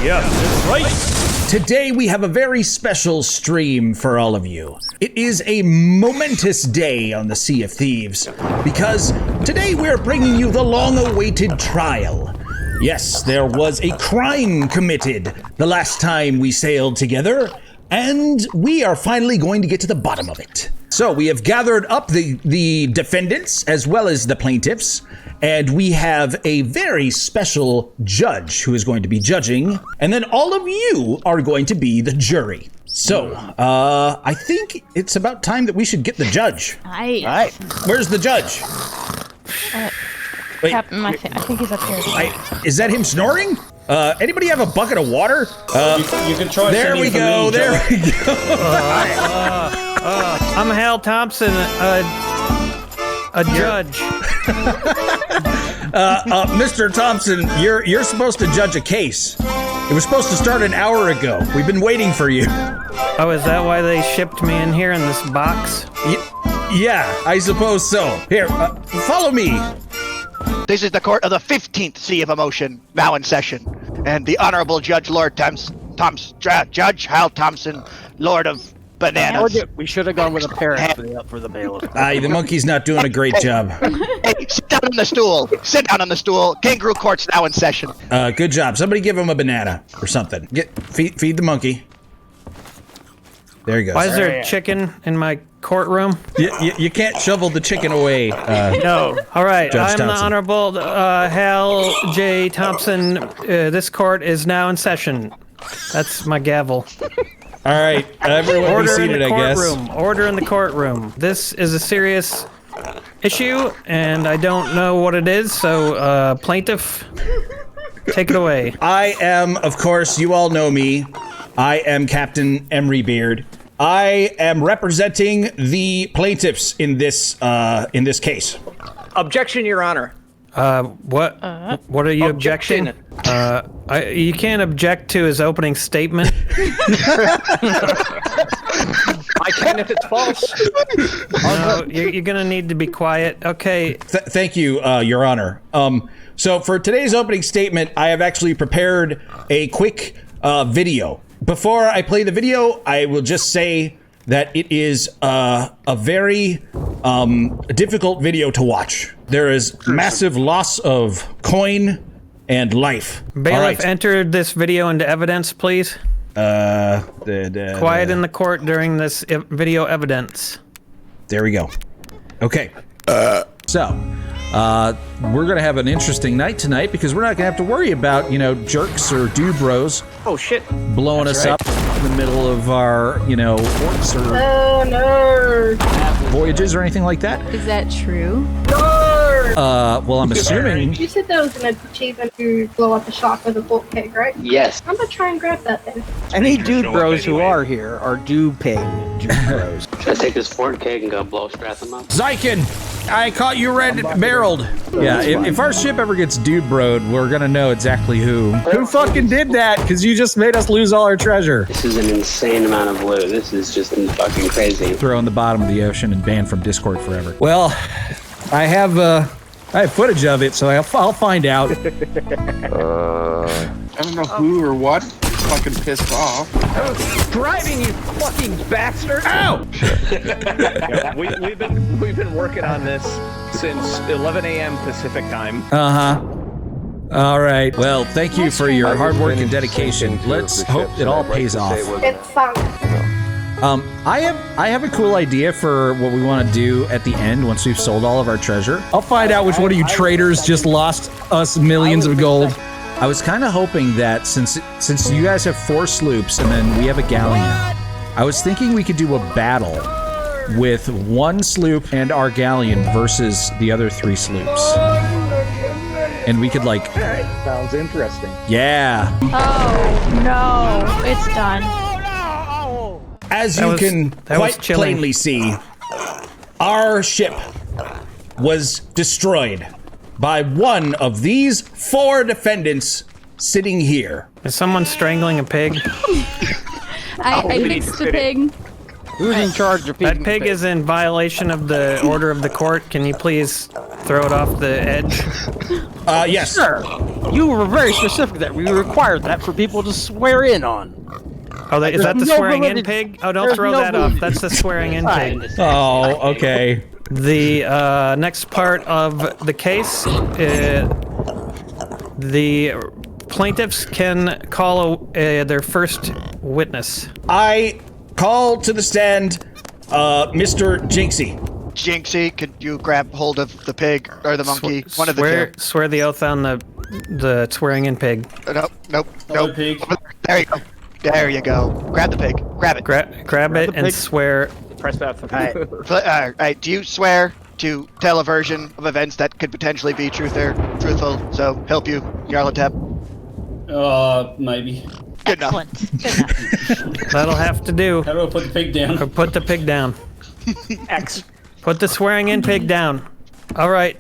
Yeah, that's right. Today we have a very special stream for all of you. It is a momentous day on the Sea of Thieves because today we're bringing you the long-awaited trial. Yes, there was a crime committed the last time we sailed together, and we are finally going to get to the bottom of it. So we have gathered up the defendants as well as the plaintiffs, and we have a very special judge who is going to be judging, and then all of you are going to be the jury. So, I think it's about time that we should get the judge. All right. Where's the judge? Wait, Captain, I think he's up here. Is that him snoring? Anybody have a bucket of water? You can try. There we go. There we go. I'm Hal Thompson, a judge. Mr. Thompson, you're supposed to judge a case. It was supposed to start an hour ago. We've been waiting for you. Oh, is that why they shipped me in here in this box? Yeah, I suppose so. Here, follow me. This is the court of the 15th Sea of Emotion, now in session. And the Honorable Judge Lord Judge Hal Thompson, Lord of Bananas. We should have gone with a parrot for the bailiff. The monkey's not doing a great job. Hey, sit down on the stool. Sit down on the stool. Kangaroo court's now in session. Good job. Somebody give him a banana or something. Feed the monkey. There he goes. Why is there chicken in my courtroom? You can't shovel the chicken away. No. All right. Judge I'm Thompson. the Honorable Hal J. Thompson. This court is now in session. That's my gavel. All right. Everyone be seated, I guess. Order in the courtroom. This is a serious issue, and I don't know what it is, so plaintiff, take it away. I am, of course, you all know me. I am Captain Emery Beard. I am representing the plaintiffs in this case. Objection, Your Honor. What are you objecting? You can't object to his opening statement. I can if it's false. No, you're gonna need to be quiet. Okay. Thank you, Your Honor. So for today's opening statement, I have actually prepared a quick video. Before I play the video, I will just say that it is a very difficult video to watch. There is massive loss of coin and life. Bailiff, entered this video into evidence, please. Quiet in the court during this video evidence. There we go. Okay. So, we're gonna have an interesting night tonight because we're not gonna have to worry about, jerks or dude bros. Oh shit! Blowing us up in the middle of our, ports or voyages or anything like that. Is that true? Well, I'm assuming. You said there was an achievement to blow up a shark with a bulk keg, right? Yes. I'm gonna try and grab that then. Any dude bros who are here are dude bros. Should I take this fort keg and go blow Stratham up? Zykin! I caught you red-barreled. Yeah, if our ship ever gets dude-broed, we're gonna know exactly who. Who fucking did that? Because you just made us lose all our treasure. This is an insane amount of loot. This is just fucking crazy. Throw in the bottom of the ocean and banned from Discord forever. Well, I have footage of it, so I'll find out. I don't know who or what is fucking pissed off. I was driving, you fucking bastard! Ow! Yeah, we've been working on this since 11 a.m. Pacific time. All right. Well, thank you for your hard work and dedication. Let's hope it all pays off. It's sunk. I have a cool idea for what we want to do at the end once we've sold all of our treasure. I'll find out which one of you traitors just lost us millions of gold. I was kind of hoping that since you guys have 4 sloops and then we have a galleon, I was thinking we could do a battle with 1 sloop and our galleon versus the other 3 sloops. And we could Sounds interesting. Yeah. Oh, no. It's done. As you can quite plainly see, our ship was destroyed by one of these 4 defendants sitting here. Is someone strangling a pig? I fixed the pig. Who's in charge of That pig is in violation of the order of the court. Can you please throw it off the edge? Yes. Sure. You were very specific that we required that for people to swear in on. Oh, is that the no swearing in validity- pig? Oh, don't there's throw no that off. validity. That's the swearing in pig. Oh, okay. The next part of the case, the plaintiffs can call their first witness. I call to the stand, Mr. Jinxie. Jinxie, could you grab hold of the pig or the monkey? One of the two. Swear the oath on the swearing in pig. Nope. Pig. There you go. There you go. Grab the pig. Grab it. Grab it and pig. swear. Press that. All right. Do you swear to tell a version of events that could potentially be truthful? So help you, Yarlatep. Maybe. Good enough. Excellent. Good enough. That'll have to do. How do I put the pig down? Or put the pig down. X. Put the swearing in pig down. All right,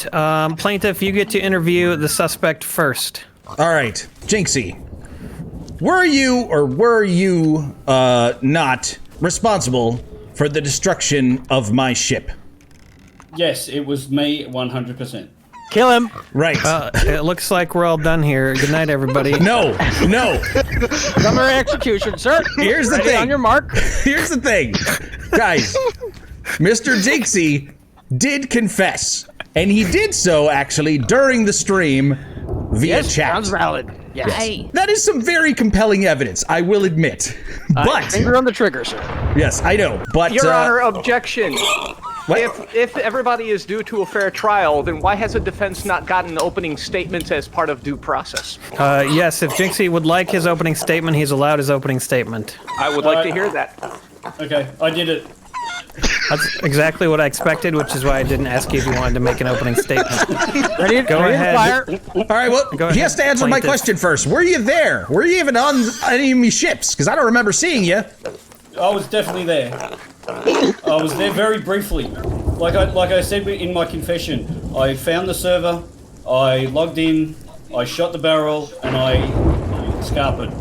plaintiff, you get to interview the suspect first. All right, Jinxie. Were you not responsible for the destruction of my ship? Yes, it was me 100%. Kill him. Right. It looks like we're all done here. Good night, everybody. No. Summary execution, sir. Here's the Ready thing. on your mark. Here's the thing. Guys, Mr. Jinxie did confess. And he did so, actually, during the stream via chat. Sounds valid. Yes. That is some very compelling evidence, I will admit. But, Finger on the trigger, sir. yes, I know. But, Your Honor, objection. what? If everybody is due to a fair trial, then why has the defense not gotten opening statements as part of due process? Yes, if Jinxie would like his opening statement, he's allowed his opening statement. I would like to hear that. Okay, I did it. That's exactly what I expected, which is why I didn't ask you if you wanted to make an opening statement. Ready? Go ready to ahead. fire? All right, well, Go he ahead, has to answer my plaintiff. question first. Were you there? Were you even on any of me ships? Because I don't remember seeing you. I was definitely there. I was there very briefly. Like I said in my confession, I found the server, I logged in, I shot the barrel, and I scarpered.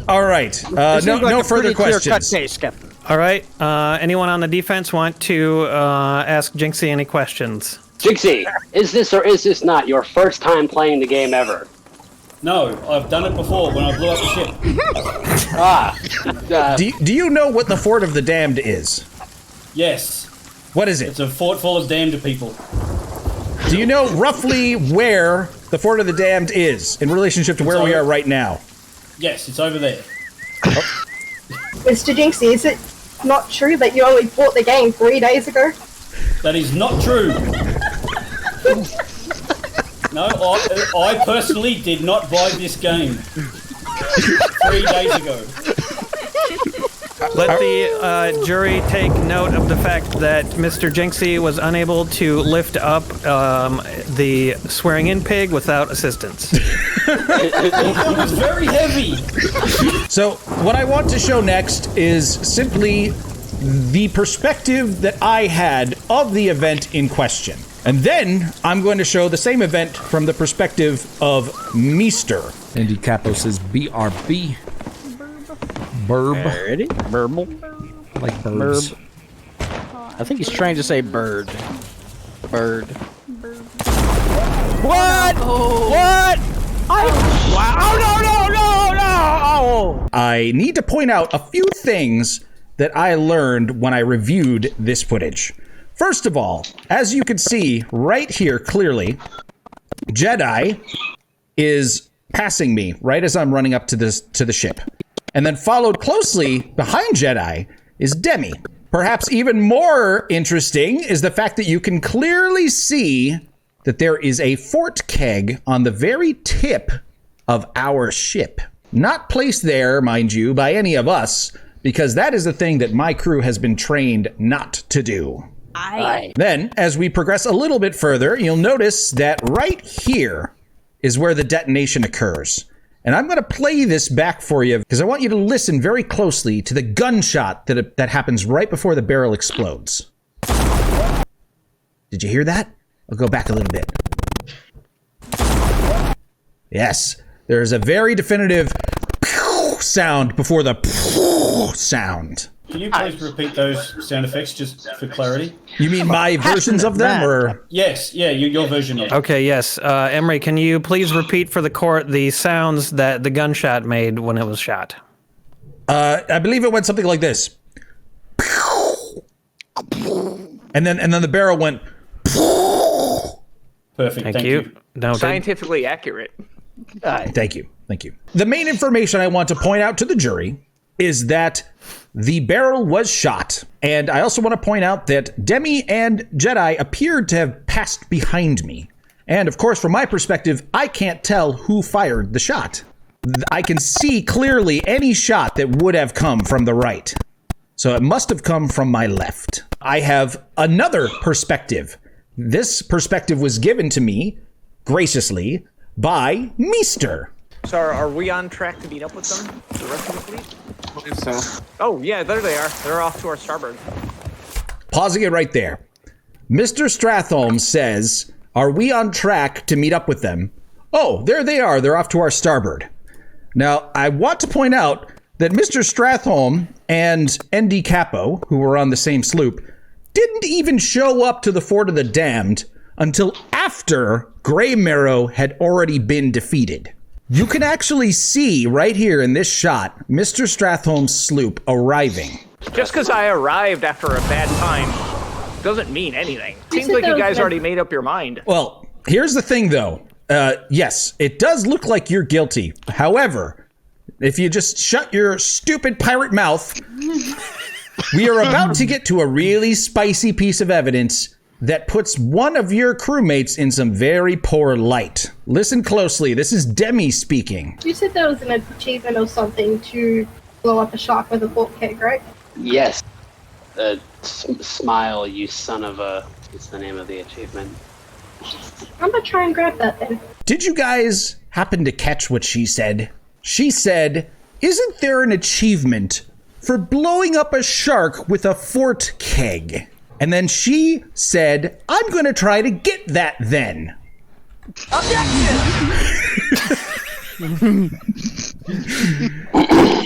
All right. No further questions. Case, Captain. All right, anyone on the defense want to ask Jinxie any questions? Jinxie, is this or is this not your first time playing the game ever? No, I've done it before when I blew up the ship. Do you know what the Fort of the Damned is? Yes, What is it? it's a fort full of damned people. Do you know roughly where the Fort of the Damned is in relationship to where we are right now? Yes, it's over there. Mr. Jinxie, is it not true that you only bought the game 3 days ago? That is not true. No, I personally did not buy this game 3 days ago. Let the jury take note of the fact that Mr. Jinxie was unable to lift up the swearing-in pig without assistance. It was very heavy. So, what I want to show next is simply the perspective that I had of the event in question. And then I'm going to show the same event from the perspective of Meester. Andy Capo says BRB. Burb. Ready? Burble. I like birds. I think he's trying to say bird. Bird. What? What? Wow. Oh, no. I need to point out a few things that I learned when I reviewed this footage. First of all, as you can see right here clearly, Jedi is passing me right as I'm running up to the ship. And then followed closely behind Jedi is Demi. Perhaps even more interesting is the fact that you can clearly see that there is a fort keg on the very tip of our ship. Not placed there, mind you, by any of us, because that is the thing that my crew has been trained not to do. Then, as we progress a little bit further, you'll notice that right here is where the detonation occurs. And I'm going to play this back for you because I want you to listen very closely to the gunshot that happens right before the barrel explodes. Did you hear that? I'll go back a little bit. Yes, there's a very definitive sound before the sound. Can you please repeat those sound effects just for clarity? You mean my versions of them, or? Yes, yeah, your version of it. Okay, yes. Emery, can you please repeat for the court the sounds that the gunshot made when it was shot? I believe it went something like this. And then the barrel went. Perfect, thank you. Noted. Scientifically accurate. Thank you. The main information I want to point out to the jury is that the barrel was shot. And I also want to point out that Demi and Jedi appeared to have passed behind me. And of course, from my perspective, I can't tell who fired the shot. I can see clearly any shot that would have come from the right. So it must have come from my left. I have another perspective. This perspective was given to me graciously by Meester. So are we on track to meet up with them? The rest of the fleet? I believe so. Oh, yeah, there they are. They're off to our starboard. Pausing it right there. Mr. Strathholm says, are we on track to meet up with them? Oh, there they are. They're off to our starboard. Now, I want to point out that Mr. Strathholm and ND Capo, who were on the same sloop, didn't even show up to the Fort of the Damned until after Grey Marrow had already been defeated. You can actually see right here in this shot, Mr. Strathholm's sloop arriving. Just because I arrived after a bad time doesn't mean anything. Seems like you guys already made up your mind. Well, here's the thing, though. Yes, it does look like you're guilty. However, if you just shut your stupid pirate mouth, we are about to get to a really spicy piece of evidence that puts one of your crewmates in some very poor light. Listen closely. This is Demi speaking. You said there was an achievement or something to blow up a shark with a pork keg, right? Yes. Smile, you son of a... What's the name of the achievement? I'm gonna try and grab that then. Did you guys happen to catch what she said? She said, isn't there an achievement for blowing up a shark with a fort keg? And then she said, I'm going to try to get that then.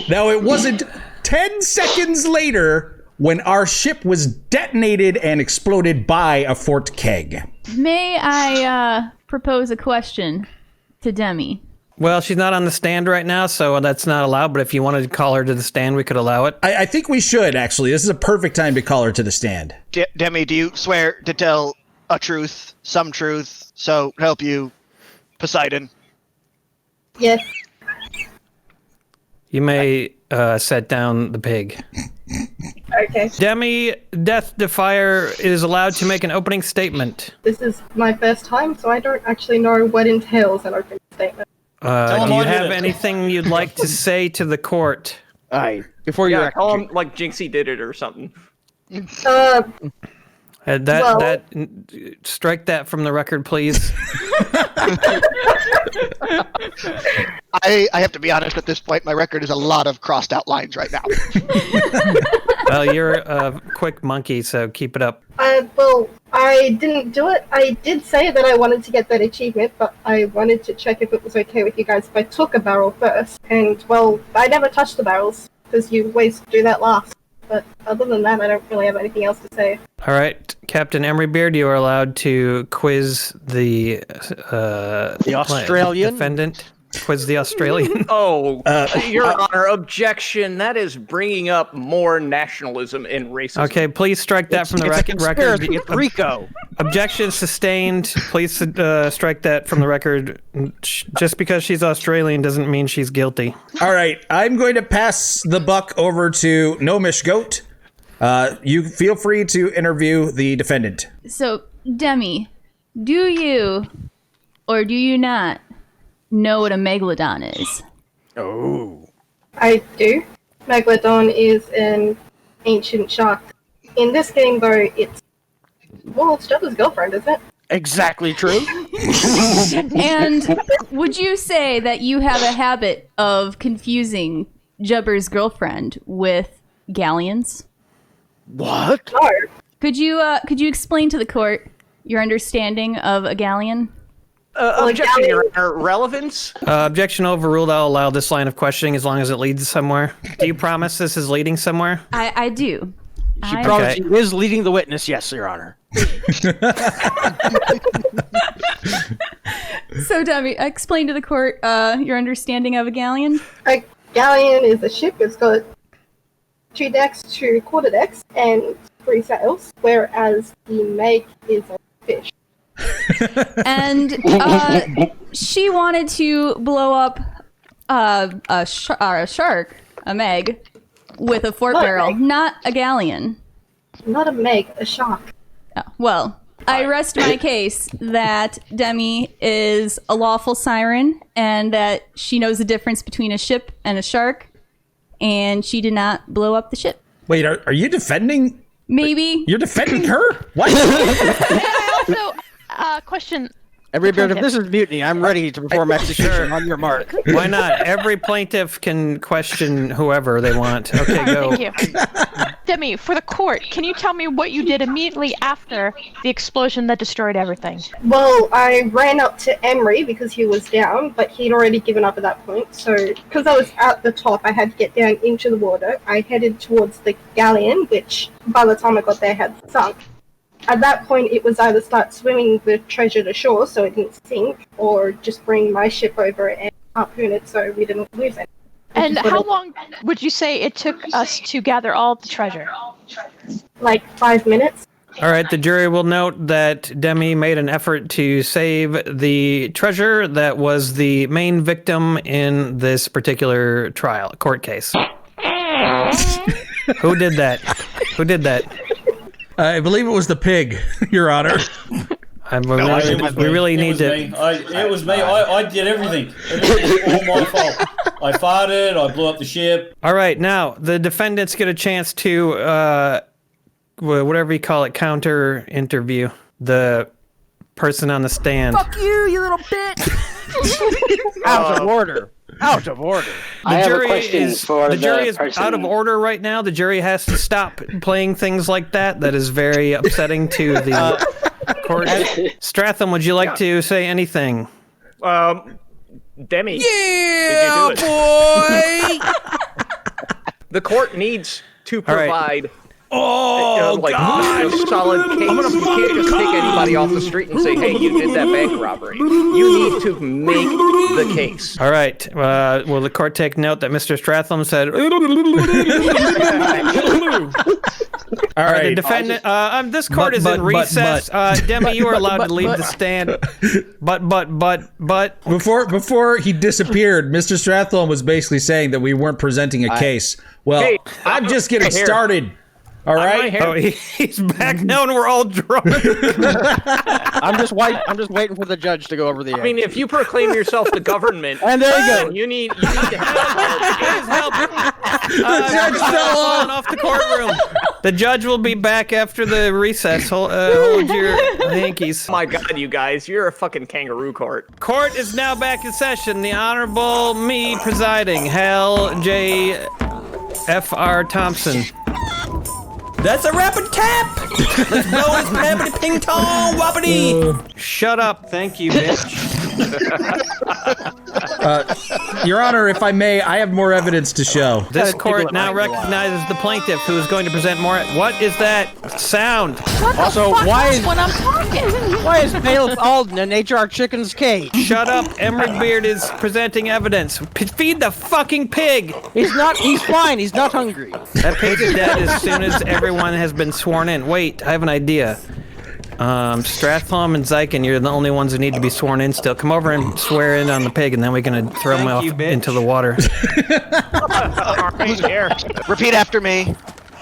Now, it wasn't 10 seconds later when our ship was detonated and exploded by a fort keg. May I propose a question to Demi? Well, she's not on the stand right now, so that's not allowed. But if you wanted to call her to the stand, we could allow it. I think we should, actually. This is a perfect time to call her to the stand. Demi, do you swear to tell a truth, some truth, so help you, Poseidon? Yes. You may set down the pig. Okay. Demi Death Defier is allowed to make an opening statement. This is my first time, so I don't actually know what entails an opening statement. Do you have anything you'd like to say to the court? Before you call him like Jinxie did it or something. Strike that from the record, please. I have to be honest at this point. My record is a lot of crossed out lines right now. Well, you're a quick monkey, so keep it up. Well, I didn't do it. I did say that I wanted to get that achievement, but I wanted to check if it was okay with you guys if I took a barrel first. And, well, I never touched the barrels, because you always do that last. But other than that, I don't really have anything else to say. All right, Captain Emerybeard, you are allowed to quiz the Australian defendant. Quiz the Australian. Your Honor, objection. That is bringing up more nationalism and racism. Okay, please strike that from the record. It's Rico. Objection sustained. Please strike that from the record. Just because she's Australian doesn't mean she's guilty. All right, I'm going to pass the buck over to Gnomish Goat. You feel free to interview the defendant. So, Demi, do you or do you not know what a megalodon is? I do. Megalodon is an ancient shark. In this game, though, it's Jabba's girlfriend, isn't it? Exactly true. And would you say that you have a habit of confusing Jabba's girlfriend with galleons? What? No. Could you explain to the court your understanding of a galleon? Objection, Your Honor. Relevance? Objection overruled. I'll allow this line of questioning as long as it leads somewhere. Do you promise this is leading somewhere? I do. She probably is leading the witness, yes, Your Honor. So, Demi, explain to the court your understanding of a galleon. A galleon is a ship. It's got 2 decks, 2 quarterdecks, and 3 sails, whereas the meg is a fish. And she wanted to blow up a shark, a meg, with a fort barrel, not a galleon. Not a meg, a shark. Oh, well, I rest my case that Demi is a lawful siren and that she knows the difference between a ship and a shark, and she did not blow up the ship. Wait, are you defending? Maybe. You're defending her? What? Also, question. Everybody, if this is mutiny, I'm ready to perform execution on your mark. Why not? Every plaintiff can question whoever they want. Okay, go. Thank you. Demi, for the court, can you tell me what you did immediately after the explosion that destroyed everything? Well, I ran up to Emery because he was down, but he'd already given up at that point. So, because I was at the top, I had to get down into the water. I headed towards the galleon, which by the time I got there had sunk. At that point, it was either start swimming the treasure to shore so it didn't sink, or just bring my ship over and harpoon it so we didn't lose it. And how long would you say it took us to gather all the treasure? Like 5 minutes. All right, the jury will note that Demi made an effort to save the treasure that was the main victim in this particular court case. Who did that? Who did that? I believe it was the pig, Your Honor. We really need to... It was me. I did everything. It was all my fault. I farted, I blew up the ship. All right, now, the defendants get a chance to, whatever you call it, counter-interview the person on the stand. Fuck you little bitch! Out of order. Out of order. I have a question for the jury is person. out of order right now. The jury has to stop playing things like that. That is very upsetting to the court. Stratham, would you like to say anything? Demi. Yeah, did you do it? boy! The court needs to All right. provide Oh, God! a solid case. You can't just take anybody off the street and say, hey, you did that bank robbery. You need to make the case. All right. Will the court take note that Mr. Stratham said... All right, the defendant. This court is in recess. Demi, you are allowed to leave the stand. But. Before he disappeared, Mr. Stratham was basically saying that we weren't presenting a case. Well, Hey, I'm just getting started. All right. Oh, he's back now, and we're all drunk. I'm just waiting for the judge to go over the. I mean, if you proclaim yourself the government, and there you go. You need to help. The judge fell off the courtroom. The judge will be back after the recess. Hold your hankies. Oh my God, you guys, you're a fucking kangaroo court. Court is now back in session. The Honorable me presiding, Hal J. F.R. Thompson. That's a rapid tap! Let's blow his rabbity ping tong whoppity! Shut up, thank you, bitch. Your Honor, if I may, I have more evidence to show. This court now recognizes the plaintiff who is going to present more. What is that sound? Also, why is when I'm talking? why is Bailiff Alden in HR Chicken's cage? Shut up, Emery Beard is presenting evidence. Feed the fucking pig! He's not. He's fine. He's not hungry. That pig is dead as soon as everyone has been sworn in. Wait, I have an idea. Stratham and Zyken, you're the only ones who need to be sworn in still. Come over and swear in on the pig, and then we can throw him off into the water. Repeat after me.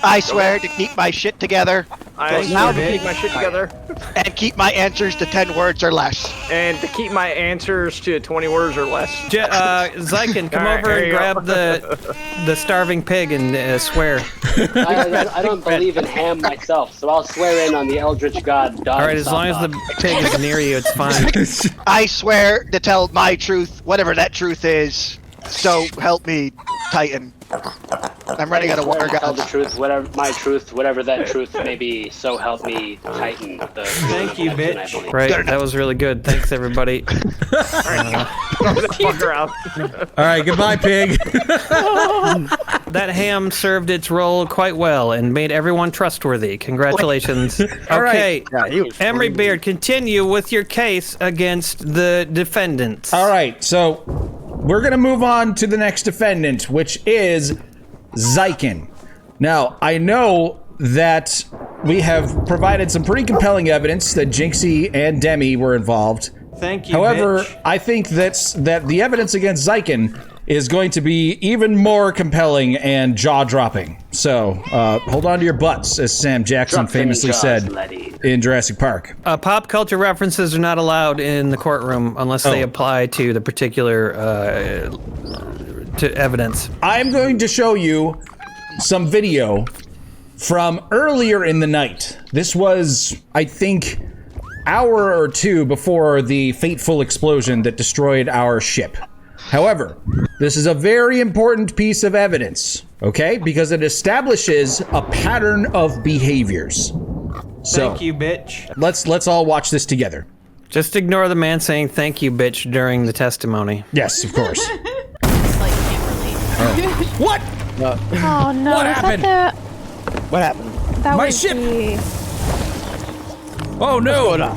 I swear to keep my shit together. I swear to keep my shit together. And keep my answers to 10 words or less. And to keep my answers to 20 words or less. Zyken, come over and grab the starving pig and swear. I don't believe in ham myself, so I'll swear in on the Eldritch God. Alright, as long as the pig is near you, it's fine. I swear to tell my truth, whatever that truth is. So help me, Titan. I'm running out of water, Tell the guys. truth, whatever that truth may be. So help me, Titan. Thank you, bitch. Right. That was really good. Thanks, everybody. Fuck around. All right, goodbye, pig. That ham served its role quite well and made everyone trustworthy. Congratulations. Okay, Emery Beard, continue with your case against the defendants. All right, so we're going to move on to the next defendant, which is Zykin. Now, I know that we have provided some pretty compelling evidence that Jinxie and Demi were involved. Thank you, However, bitch. I think that the evidence against Zykin is going to be even more compelling and jaw-dropping. So, hold on to your butts, as Sam Jackson Drop them famously jaws, said laddie. in Jurassic Park. Pop culture references are not allowed in the courtroom unless they apply to the particular to evidence. I'm going to show you some video from earlier in the night. This was, I think, hour or two before the fateful explosion that destroyed our ship. However, this is a very important piece of evidence, okay? Because it establishes a pattern of behaviors. So, Thank you, bitch. let's all watch this together. Just ignore the man saying thank you, bitch, during the testimony. Yes, of course. What? Oh no! What is happened? That What happened? that My was ship! the- Oh no! Hold on.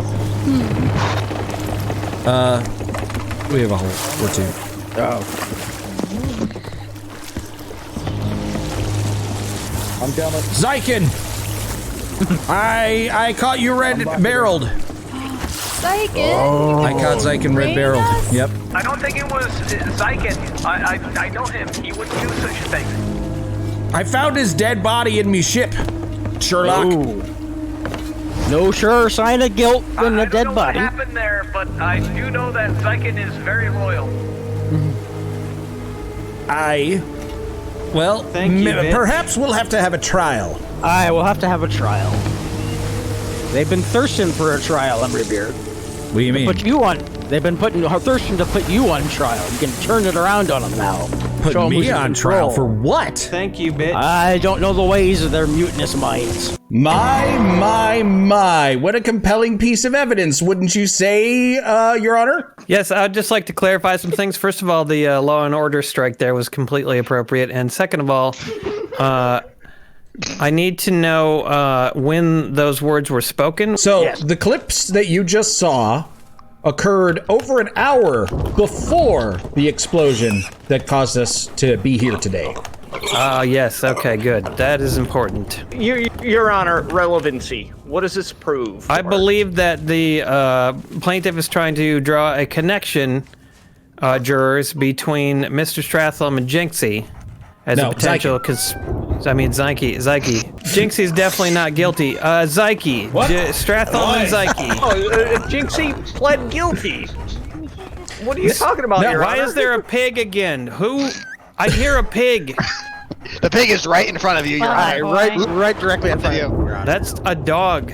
We have a hole or two. Oh. I'm down with Zykin! I caught you red-barreled. Zykin. I caught Zykin red-barreled. Us? Yep. I don't think it was Zykin. I know him. He wouldn't do such a thing. I found his dead body in me ship, Sherlock. Ooh. No sure sign of guilt in a I dead don't know body. what happened there, but I do know that Zykin is very loyal. Well, Thank you, bitch. perhaps we'll have to have a trial. I will have to have a trial. They've been thirsting for a trial, Emery Beard. What do you mean? Put you on. They've been thirsting to put you on trial. You can turn it around on them now. Put Show 'em who's me in on trial control. for what? Thank you, bitch. I don't know the ways of their mutinous minds. My. What a compelling piece of evidence, wouldn't you say, Your Honor? Yes, I'd just like to clarify some things. First of all, the law and order strike there was completely appropriate. And second of all, I need to know when those words were spoken. So, the clips that you just saw occurred over an hour before the explosion that caused us to be here today. Yes, okay, good. That is important. Your Honor, relevancy. What does this prove? I believe that the plaintiff is trying to draw a connection, jurors, between Mr. Stratham and Jinxie as No, a potential... Zyke. Jinxie's definitely not guilty. Zyke. What? Stratham and Zyke. Oh, Jinxie pled guilty. What are you talking about, Your Why Honor? is there a pig again? Who? I hear a pig. The pig is right in front of you, Your Honor. Right directly in front of you. That's a dog.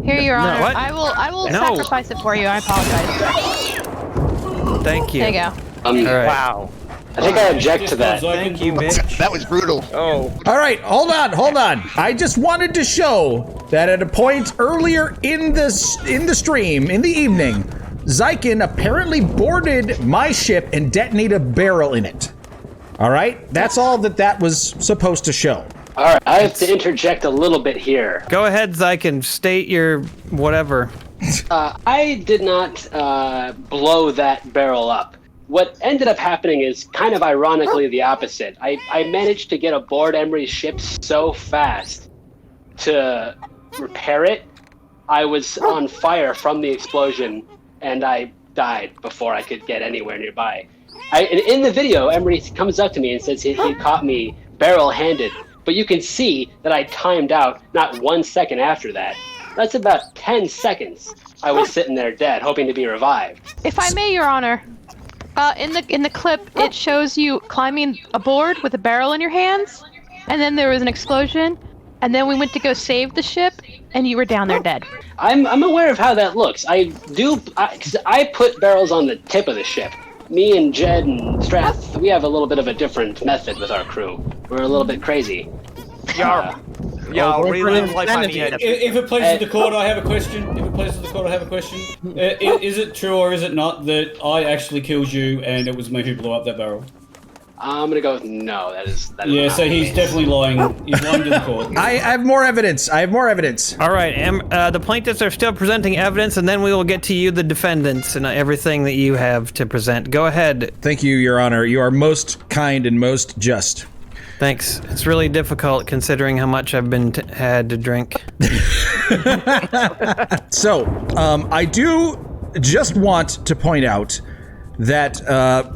Here, Your Honor. What? I will No. sacrifice it for you. I apologize. Thank you. There you go. All right. Wow. I think I object to that. Thank you, bitch. That was brutal. Oh. All right, hold on. I just wanted to show that at a point earlier in the stream, in the evening, Zykin apparently boarded my ship and detonated a barrel in it. All right? That's all that was supposed to show. All right, I have to interject a little bit here. Go ahead, Zykin. State your whatever. I did not blow that barrel up. What ended up happening is kind of ironically the opposite. I managed to get aboard Emery's ship so fast to repair it. I was on fire from the explosion, and I died before I could get anywhere nearby. And in the video, Emery comes up to me and says he caught me barrel-handed, but you can see that I timed out not 1 second after that. That's about 10 seconds. I was sitting there dead, hoping to be revived. If I may, Your Honor, in the clip, it shows you climbing aboard with a barrel in your hands, and then there was an explosion, and then we went to go save the ship, and you were down there dead. I'm aware of how that looks. Because I put barrels on the tip of the ship. Me and Jed and Strath, we have a little bit of a different method with our crew. We're a little bit crazy. Yeah, we live life on the edge. If it pleases the court, I have a question. Is it true or is it not that I actually killed you and it was me who blew up that barrel? I'm gonna go with no. That is yeah, not so the he's case. definitely lying. He's lying to the court. I have more evidence. All right, the plaintiffs are still presenting evidence, and then we will get to you, the defendants, and everything that you have to present. Go ahead. Thank you, Your Honor. You are most kind and most just. Thanks. It's really difficult considering how much I've been had to drink. So, I do just want to point out that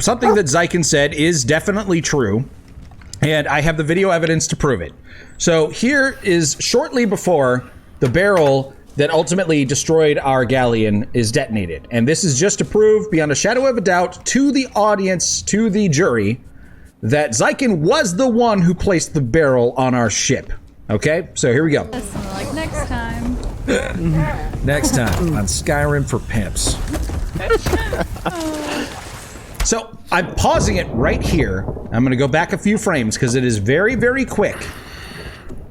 something that Zyken said is definitely true, and I have the video evidence to prove it. So here is shortly before the barrel that ultimately destroyed our galleon is detonated. And this is just to prove beyond a shadow of a doubt to the audience, to the jury, that Zyken was the one who placed the barrel on our ship. Okay, so here we go. Listen, like next time. Next time on Skyrim for Pimps. So I'm pausing it right here. I'm going to go back a few frames because it is very, very quick.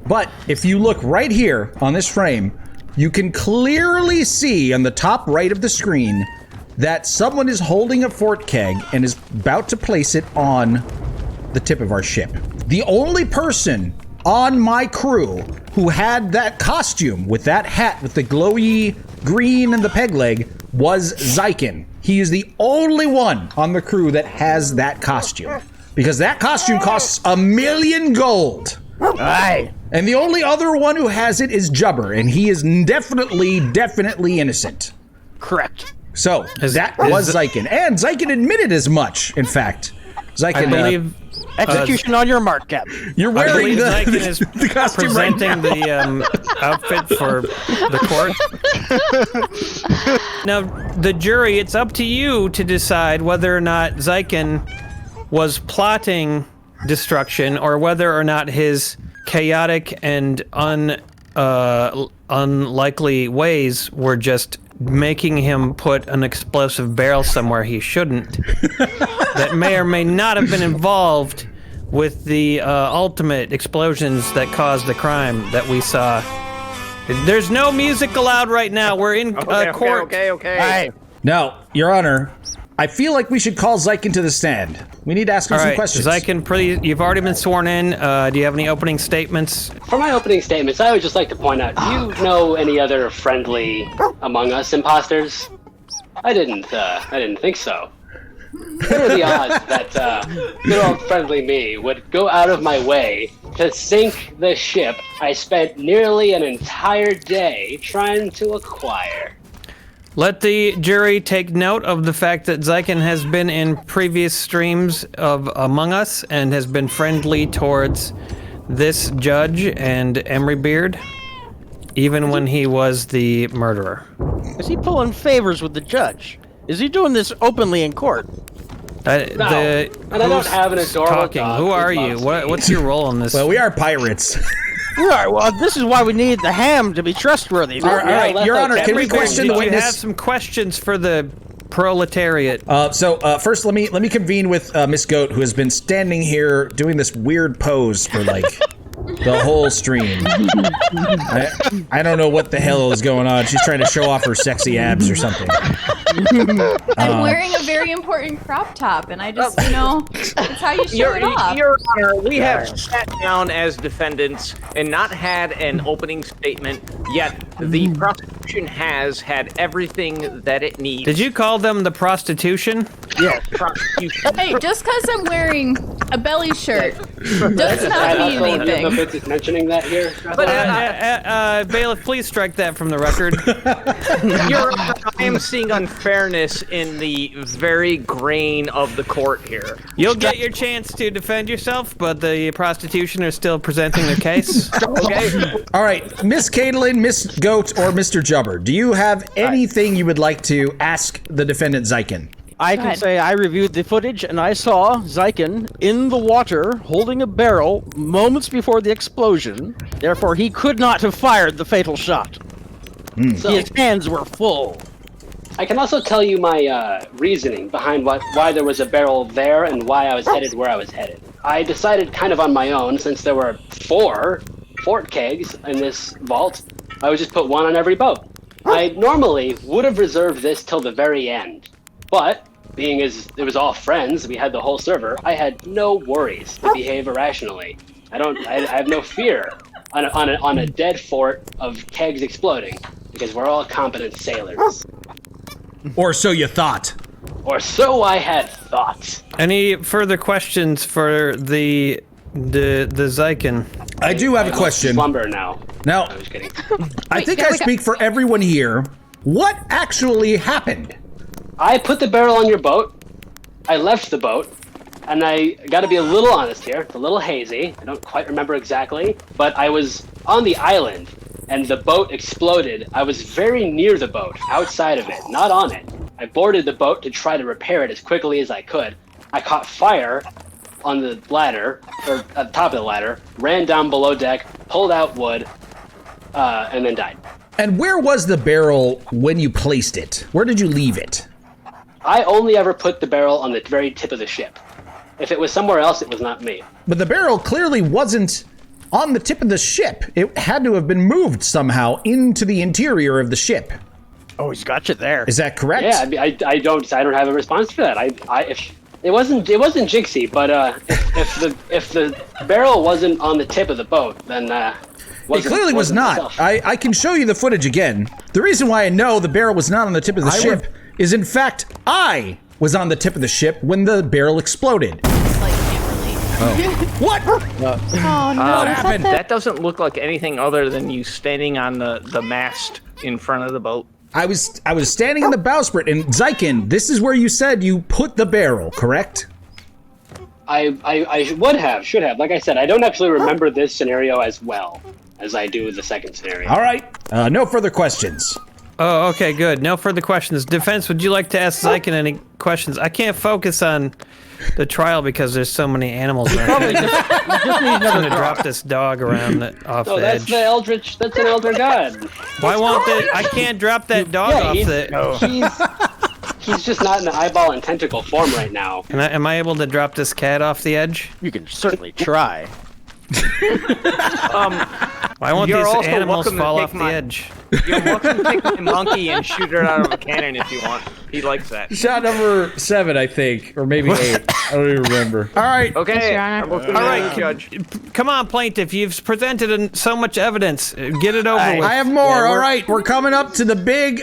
But if you look right here on this frame, you can clearly see on the top right of the screen that someone is holding a fort keg and is about to place it on the tip of our ship. The only person on my crew who had that costume with that hat with the glowy green and the peg leg was Zyken. He is the only one on the crew that has that costume. Because that costume costs 1 million gold. Aye. And the only other one who has it is Jubber, and he is definitely innocent. Correct. So, that was Zyken. And Zyken admitted as much, in fact. Zyken, I believe... execution on your mark, Cap. You're wearing Zyken is the costume presenting right now. the outfit for the court. Now, the jury, it's up to you to decide whether or not Zyken was plotting destruction or whether or not his chaotic and unlikely ways were just making him put an explosive barrel somewhere he shouldn't. That may or may not have been involved with the ultimate explosions that caused the crime that we saw. There's no music allowed right now. We're in court. Okay. Now, Your Honor, I feel like we should call Zyken to the stand. We need to ask him some questions. Zyken, you've already been sworn in. Do you have any opening statements? For my opening statements, I would just like to point out, do you know any other friendly Among Us imposters? I didn't think so. What are the odds that good old friendly me would go out of my way to sink the ship I spent nearly an entire day trying to acquire? Let the jury take note of the fact that Zyken has been in previous streams of Among Us and has been friendly towards this judge and Emery Beard, even when he was the murderer. Is he pulling favors with the judge? Is he doing this openly in court? No, and I don't have an adorable talking? dog. Who are you? What's your role in this? Well, we are pirates. Right, well, this is why we need the ham to be trustworthy. All right, Your Honor, can we question the You witness? have some questions for the proletariat. First, let me convene with Miss Goat, who has been standing here doing this weird pose for like the whole stream. I don't know what the hell is going on. She's trying to show off her sexy abs or something. I'm wearing a very important crop top, and I just, it's how you show it off. Your Honor, we have sat down as defendants and not had an opening statement, yet the prosecution has had everything that it needs. Did you call them the prostitution? Yeah, prosecution. Hey, just because I'm wearing a belly shirt does not mean anything. Is mentioning that here. But bailiff, please strike that from the record. Your Honor, I am seeing unfairness in the very grain of the court here. You'll get your chance to defend yourself, but the prostitution are still presenting their case. Okay. All right, Miss Caitlin, Miss Goat, or Mr. Jubber, do you have anything you would like to ask the defendant Zyken? I can say I reviewed the footage and I saw Zyken in the water holding a barrel moments before the explosion. Therefore, he could not have fired the fatal shot. So, his hands were full. I can also tell you my reasoning behind why there was a barrel there and why I was headed where I was headed. I decided kind of on my own, since there were 4 fort kegs in this vault, I would just put 1 on every boat. I normally would have reserved this till the very end, but being as it was all friends, we had the whole server, I had no worries to behave irrationally. I have no fear on a dead fort of kegs exploding, because we're all competent sailors. Or so you thought. Or so I had thought. Any further questions for the Zyken? I do have a question. Slumber now. Now, I was kidding. I think I speak for everyone here. What actually happened? I put the barrel on your boat. I left the boat. And I gotta be a little honest here. It's a little hazy. I don't quite remember exactly. But I was on the island, and the boat exploded. I was very near the boat, outside of it, not on it. I boarded the boat to try to repair it as quickly as I could. I caught fire on the ladder, or at the top of the ladder, ran down below deck, pulled out wood, and then died. And where was the barrel when you placed it? Where did you leave it? I only ever put the barrel on the very tip of the ship. If it was somewhere else, it was not me. But the barrel clearly wasn't on the tip of the ship. It had to have been moved somehow into the interior of the ship. Oh, he's got you there. Is that correct? Yeah, I don't have a response for that. If it wasn't Jinxie, but if the barrel wasn't on the tip of the boat, then it clearly was not. I can show you the footage again. The reason why I know the barrel was not on the tip of the ship is, in fact, I was on the tip of the ship when the barrel exploded. What? Oh no! What happened? That doesn't look like anything other than you standing on the mast in front of the boat. I was standing in the bowsprit, and Zyken, this is where you said you put the barrel, correct? I should have. Like I said, I don't actually remember this scenario as well as I do the second scenario. All right. No further questions. Oh, okay, good. No further questions. Defense, would you like to ask Zyken any questions? I can't focus on the trial because there's so many animals around. I'm gonna drop this dog around off the that's edge. the Eldritch. That's an Elder God. Why won't I can't drop that dog off the... He's just not in the eyeball and tentacle form right now. Am I able to drop this cat off the edge? You can certainly try. Why won't You're these also animals welcome to fall take off the my- edge? You're welcome to take my monkey and shoot it out of a cannon if you want. He likes that. Shot number 7, I think, or maybe 8. I don't even remember. All right. Okay. Yes, Your Honor. I'm looking All at right, the judge. Come on, plaintiff. You've presented so much evidence. Get it over with. I have more. All right, we're coming up to the big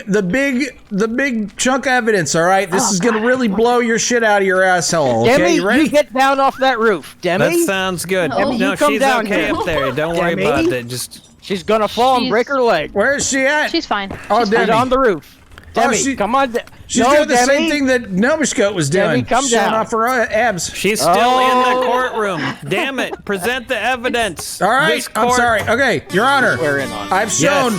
chunk of evidence. All right, this is gonna really blow your shit out of your asshole. Okay, Demi, you ready? you get down off that roof. Demi? That sounds good. Demi, No, you come she's down okay here. up there. Don't worry Demi? about it. Just She's gonna fall and break her leg. Where is she at? She's fine. Oh, Get Demi. on the roof. Demi, she- come on. She's no, doing the Demi. same thing that Gnomishgoat was doing. Demi, come showing down. off her abs. she's still in the courtroom. Damn it! Present the evidence. All right, This I'm court- sorry. Okay, Your Honor, We're in on it. I've shown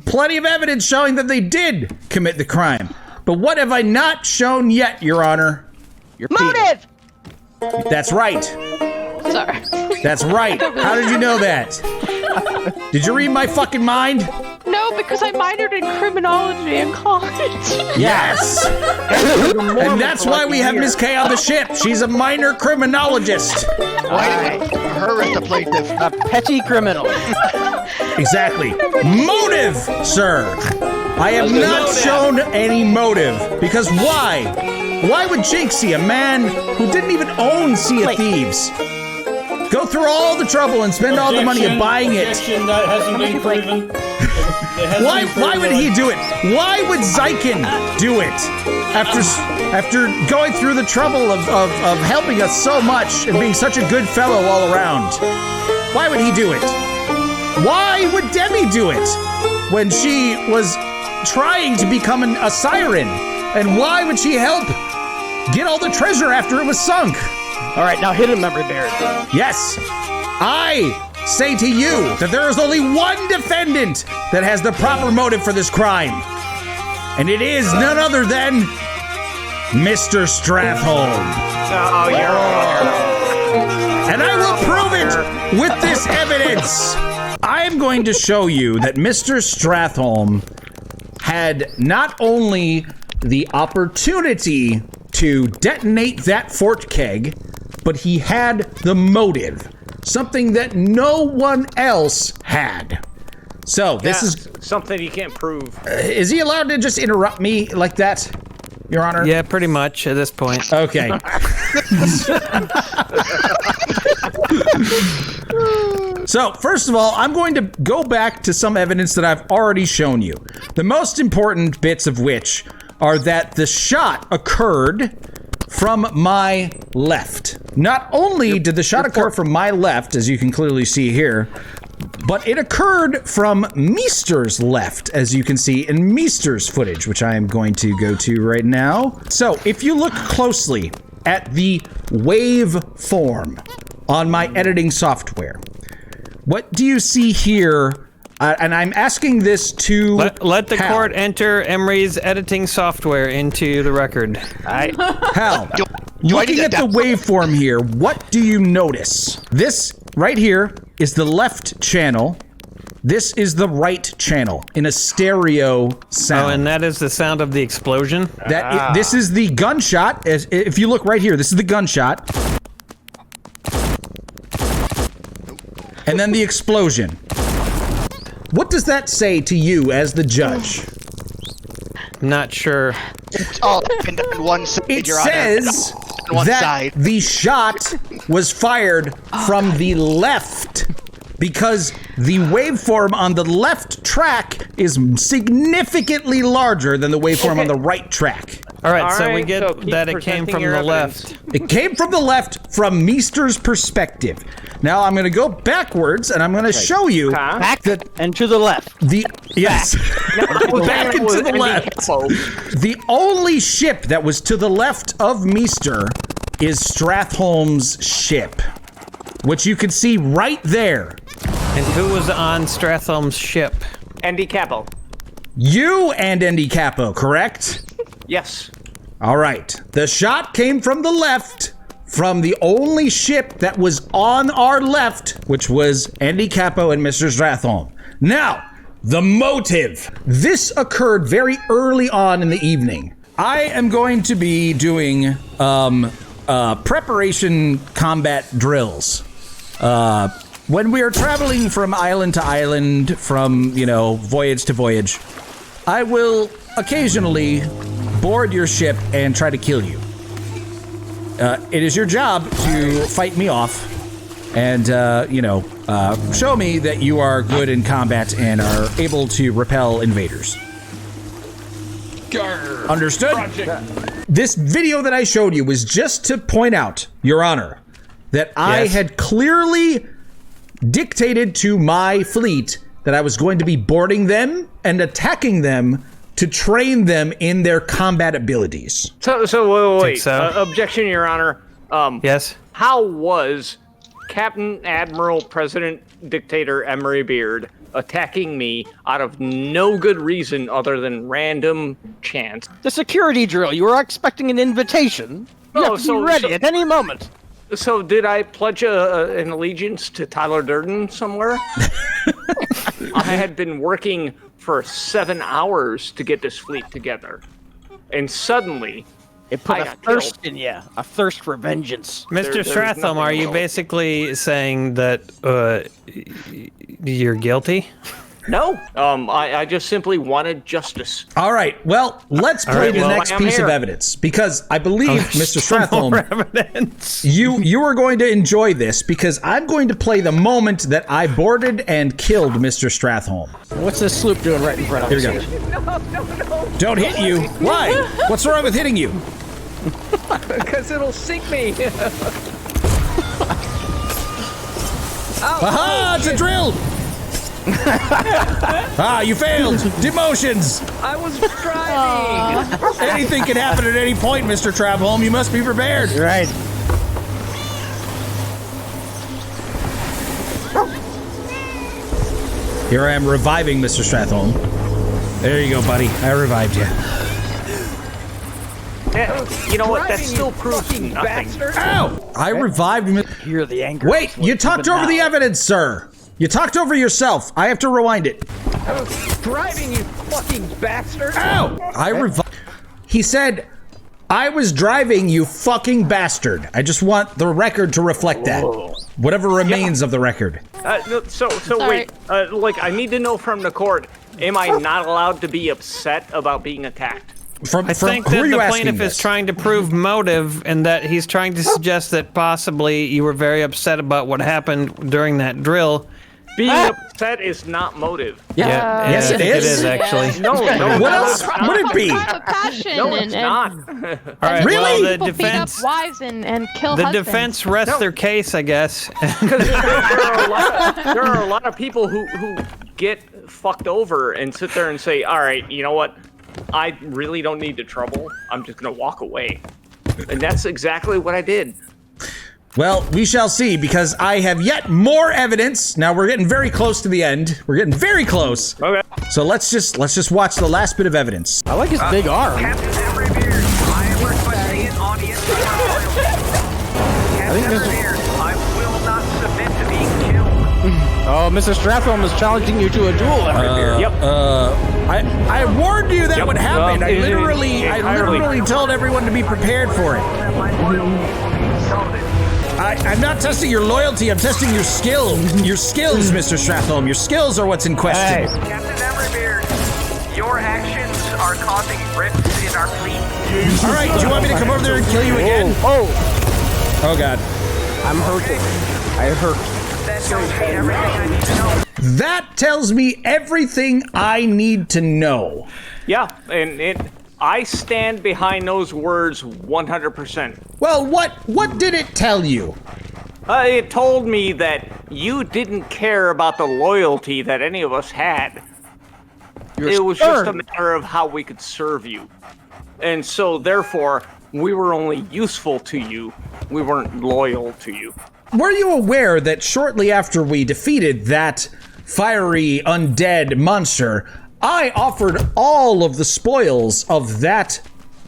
plenty of evidence showing that they did commit the crime. But what have I not shown yet, Your Honor? Your motive. That's right. Sorry. That's right. How did you know that? Did you read my fucking mind? No, because I minored in criminology in college. Yes. And that's why we have Miss K on the ship. She's a minor criminologist. Her as the plaintiff. A petty criminal. Exactly. Motive, sir. I have not shown any motive. Because why? Why would Jinxie, a man who didn't even own Sea of Thieves, go through all the trouble and spend all the money of buying it? Objection, that hasn't been proven. Why would he do it? Why would Zyken do it? After going through the trouble of helping us so much and being such a good fellow all around. Why would he do it? Why would Demi do it when she was trying to become a siren? And why would she help get all the treasure after it was sunk? All right, now hit him, memory bear. Yes, I say to you that there is only one defendant that has the proper motive for this crime. And it is none other than Mr. Strathholm. Oh, you're And I will prove it with this evidence. I am going to show you that Mr. Strathholm had not only the opportunity to detonate that fort keg, but he had the motive. Something that no one else had. So, this is something you can't prove. Is he allowed to just interrupt me like that, Your Honor? Yeah, pretty much at this point. Okay. So, first of all, I'm going to go back to some evidence that I've already shown you. The most important bits of which are that the shot occurred from my left. Not only did the shot occur from my left, as you can clearly see here, but it occurred from Meester's left, as you can see in Meester's footage, which I am going to go to right now. So, if you look closely at the waveform on my editing software, what do you see here? And I'm asking this to let the Hal. court enter Emery's editing software into the record. Hal, looking at the waveform here, what do you notice? This right here is the left channel. This is the right channel in a stereo sound. Oh, and that is the sound of the explosion? This is the gunshot. If you look right here, this is the gunshot. And then the explosion. What does that say to you as the judge? Not sure. It's all in one side, It Your Honor. says One that side. the shot was fired from the left because the waveform on the left track is significantly larger than the waveform on the right track. All right, so we so get keep that it came presenting from your the evidence. left. It came from the left from Meester's perspective. Now I'm going to go backwards and I'm going to show you Back that and to the left. yes. Back and to the left. The only ship that was to the left of Meester is Stratholm's ship, which you can see right there. And who was on Stratholm's ship? Andy Capo. You and Andy Capo, correct? Yes. All right. The shot came from the left, from the only ship that was on our left, which was Andy Capo and Mr. Stratholm. Now, the motive. This occurred very early on in the evening. I am going to be doing preparation combat drills. When we are traveling from island to island, from, voyage to voyage, I will occasionally board your ship and try to kill you. It is your job to fight me off and, show me that you are good in combat and are able to repel invaders. Understood? This video that I showed you was just to point out, Your Honor, that I had clearly dictated to my fleet that I was going to be boarding them and attacking them to train them in their combat abilities. So wait. so? Objection, Your Honor. Yes? How was Captain Admiral President Dictator Emery Beard attacking me out of no good reason other than random chance? The security drill. You were expecting an invitation. You have to be ready at any moment. So did I pledge an allegiance to Tyler Durden somewhere? I had been working for 7 hours to get this fleet together. And suddenly, It put I a got thirst killed. in you. A thirst for vengeance. Mr. there's Stratholm, nothing are you wrong. basically saying that you're guilty? No, I just simply wanted justice. All right, well, let's play right, the well, next I'm piece of here. evidence, because I believe, Mr. Some more Stratholm, evidence. you are going to enjoy this, because I'm going to play the moment that I boarded and killed Mr. Stratholm. What's this sloop doing right in front of us? Here we go. No. Don't hit you. Why? What's wrong with hitting you? Because it'll sink me. Aha! It's a drill! You failed! Demotions! I was driving. Anything can happen at any point, Mr. Stratholm. You must be prepared. Right. Here I am reviving Mr. Stratholm. There you go, buddy. I revived you. You know what? That still proves nothing. Ow! I revived him. Hear the anger. Wait, you talked over the evidence, sir. You talked over yourself. I have to rewind it. I was driving, you fucking bastard. Ow! I revived. He said, I was driving, you fucking bastard. I just want the record to reflect that. Whatever remains of the record. So wait, like, I need to know from the court, am I not allowed to be upset about being attacked? I think that the plaintiff is trying to prove motive, and that he's trying to suggest that possibly you were very upset about what happened during that drill. Being upset is not motive. Yes, it is. Actually. No. What else would it be? Passion No, it's not. All right, Really? well, the People beat up defense... wives and kill The husbands. defense rests their case, I guess. Because there are a lot of people who get fucked over and sit there and say, all right, you know what? I really don't need the trouble. I'm just going to walk away. And that's exactly what I did. Well, we shall see, because I have yet more evidence. Now we're getting very close to the end. We're getting very close. Okay. So let's just watch the last bit of evidence. I like his big arm. Captain Emery Beard, I am requesting an audience for my loyalty. Captain Emery Beard, I will not submit to being killed. Oh, Mr. Strathholm is challenging you to a duel. Yep. I warned you that would happen. I literally told everyone to be prepared for it. I'm not testing your loyalty. I'm testing your skill. Your skills, Mr. Strathholm. Your skills are what's in question. Captain Emery Beard, your actions are causing rifts in our fleet. All right, do you want me to come over there and kill you again? Oh, God. I'm hurting. I hurt. That tells me everything I need to know. That tells me everything I need to know. Yeah, and I stand behind those words 100%. Well, what did it tell you? It told me that you didn't care about the loyalty that any of us had. It was just a matter of how we could serve you. And so, therefore, we were only useful to you. We weren't loyal to you. Were you aware that shortly after we defeated that fiery undead monster, I offered all of the spoils of that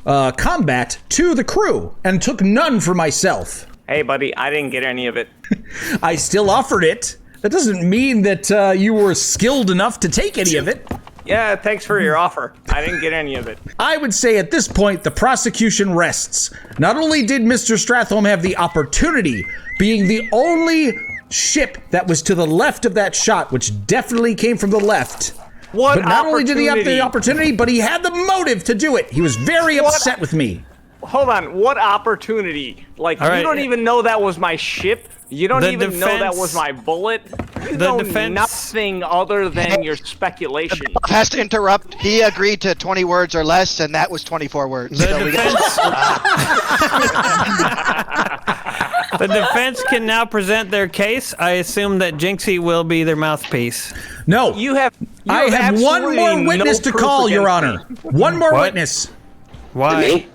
combat to the crew and took none for myself? Hey, buddy, I didn't get any of it. I still offered it. That doesn't mean that you were skilled enough to take any of it. Yeah, thanks for your offer. I didn't get any of it. I would say at this point, the prosecution rests. Not only did Mr. Strathholm have the opportunity, being the only ship that was to the left of that shot, which definitely came from the left. What But not only did he have the opportunity, but he had the motive to do it. He was very upset with me. Hold on, what opportunity? Like, All right. you don't even know that was my ship? You don't even know that was my bullet? You know nothing other than your speculation. Has to interrupt. He agreed to 20 words or less, and that was 24 words. The defense can now present their case. I assume that Jinxie will be their mouthpiece. No. I have one more witness to call, Your Honor. One more witness. Why?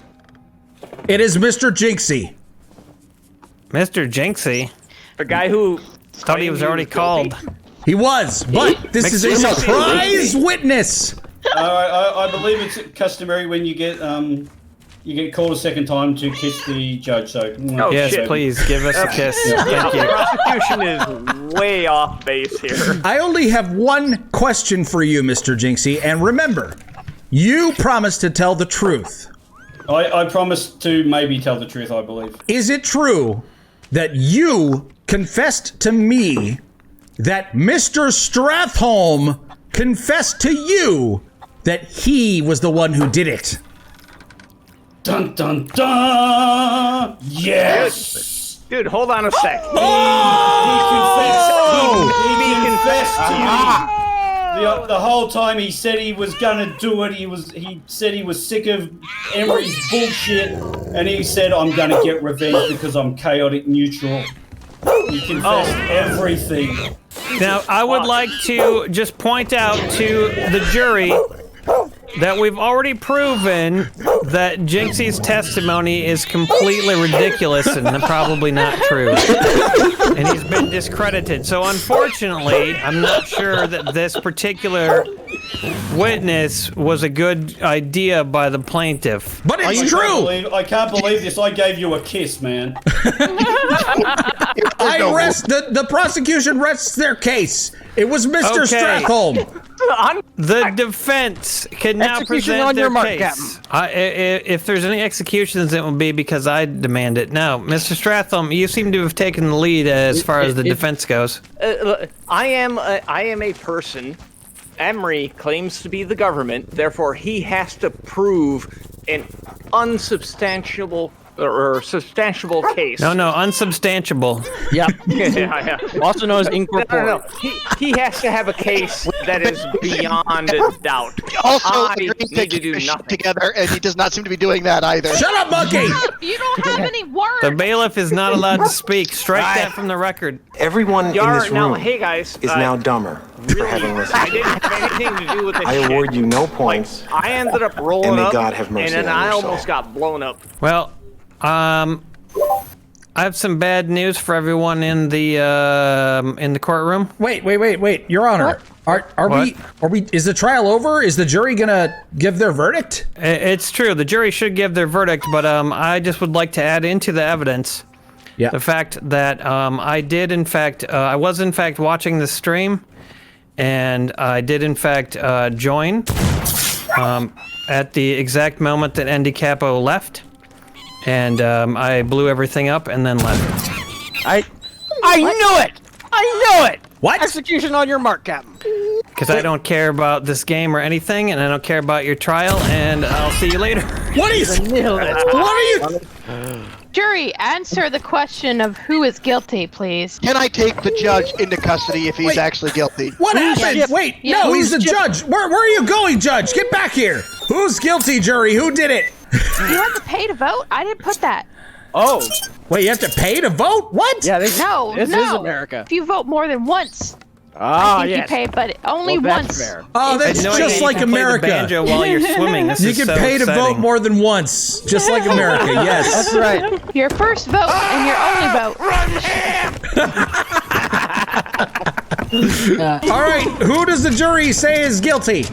It is Mr. Jinxie. Mr. Jinxie? The guy who thought he was already called. He was, but this is a surprise witness. I believe it's customary when you get called a second time to kiss the judge. So yes, please give us a kiss. Thank you. The prosecution is way off base here. I only have one question for you, Mr. Jinxie, and remember, you promised to tell the truth. I promised to maybe tell the truth, I believe. Is it true that you confessed to me that Mr. Strathholm confessed to you that he was the one who did it? Dun dun dun! Yes! Dude, hold on a sec. He confessed to you. The whole time he said he was gonna do it, he said he was sick of Emery's bullshit, and he said, I'm gonna get revenge because I'm chaotic neutral. He confessed everything. Now, I would like to just point out to the jury that we've already proven that Jinxie's testimony is completely ridiculous and probably not true. And he's been discredited. So unfortunately, I'm not sure that this particular witness was a good idea by the plaintiff. But it's true! I can't believe this. I gave you a kiss, man. The prosecution rests their case. It was Mr. Strathholm. The defense can now Execution present on their your mark, case. If there's any executions, it will be because I demand it. Now, Mr. Stratham, you seem to have taken the lead as far as the defense goes. I am a person. Emery claims to be the government, therefore he has to prove an unsubstantiable or substantiable case. No, unsubstantiable. Yep. yeah. Also known as incorporeal. No. He has to have a case that is beyond a doubt. Also, I agreeing need to to do keep nothing. together, and he does not seem to be doing that either. Shut up, monkey! You don't have any words. The bailiff is not allowed to speak. Strike that from the record. Everyone in this Now, room hey guys, is now dumber for having listened. I didn't have anything to do with this. I award you no points. I ended up rolling And may up, God have mercy and then on I your almost soul. got blown up. Well, I have some bad news for everyone in the courtroom. Wait, Your Honor. Are we? Is the trial over? Is the jury gonna give their verdict? It's true. The jury should give their verdict, but I just would like to add into the evidence the fact that I was in fact watching the stream, and I did in fact join at the exact moment that Andy Capo left, and I blew everything up and then left. I knew it! I knew it! What? Execution on your mark, Captain. Because I don't care about this game or anything, and I don't care about your trial, and I'll see you later. What are you? What are you? Jury, answer the question of who is guilty, please. Can I take the judge into custody if he's actually guilty? What happened? Wait, no, he's the judge. Where are you going, Judge? Get back here. Who's guilty, jury? Who did it? You have to pay to vote? I didn't put that. Oh. Wait, you have to pay to vote? What? Yeah, This is America. If you vote more than once, Ah, I think yes. you pay, but only Well, once. that's fair. Oh, that's No, just you like can play the America. banjo while you're swimming. This You is can so pay to exciting. vote more than once, just like America. Yes. That's right. Your first vote and your only vote. All right, who does the jury say is guilty?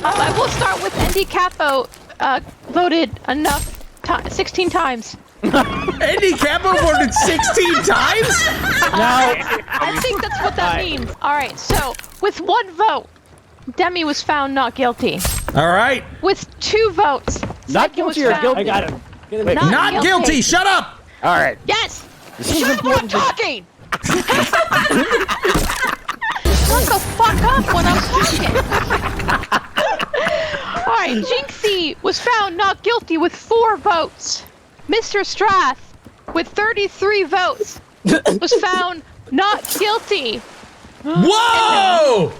I will start with Andy Capo. Voted enough 16 times. Andy Capo voted 16 times? No. I think that's what that means. All right, so with one vote, Demi was found not guilty. All right. With 2 votes, Not Zyka was guilty or found guilty? I got him. Not guilty. Shut up. All right. Yes. This is Shut up! I'm important to- talking. Shut the fuck up when I'm talking. All right, Jinxie was found not guilty with 4 votes. Mr. Strath, with 33 votes, was found not guilty. Whoa!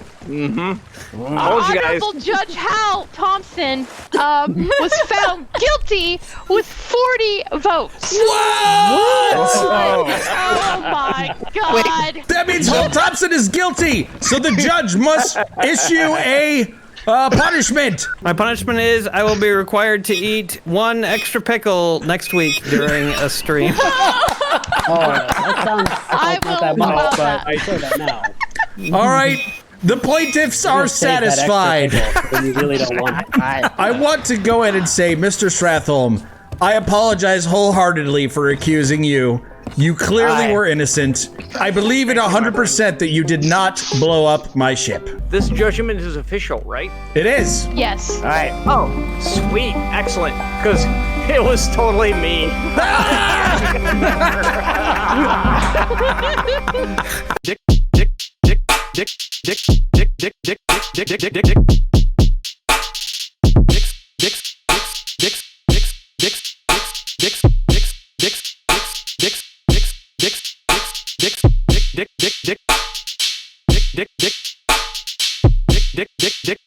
Honorable Judge Hal Thompson was found guilty with 40 votes. What? Oh my God! That means Hal Thompson is guilty. So the judge must issue a punishment. My punishment is I will be required to eat 1 extra pickle next week during a stream. That sounds like not that much, but I say that now. All right. The plaintiffs are satisfied. When you really don't want it. I want to go ahead and say, Mr. Stratholm, I apologize wholeheartedly for accusing you. You clearly were innocent. I believe it 100% that you did not blow up my ship. This judgment is official, right? It is. Yes. All right. Oh, sweet. Excellent. Because it was totally me. Dick, dick, dick, dick, dick, dick, dick, dick, dick, dick, dick, dick, dick. Dicks, dicks, dicks, dicks, dicks, dicks, dicks, dicks, dicks, dicks, dicks, dicks, dicks, dicks, dick, dick, dick, dick, dick, dick, dick, dick, dick, dick, dick,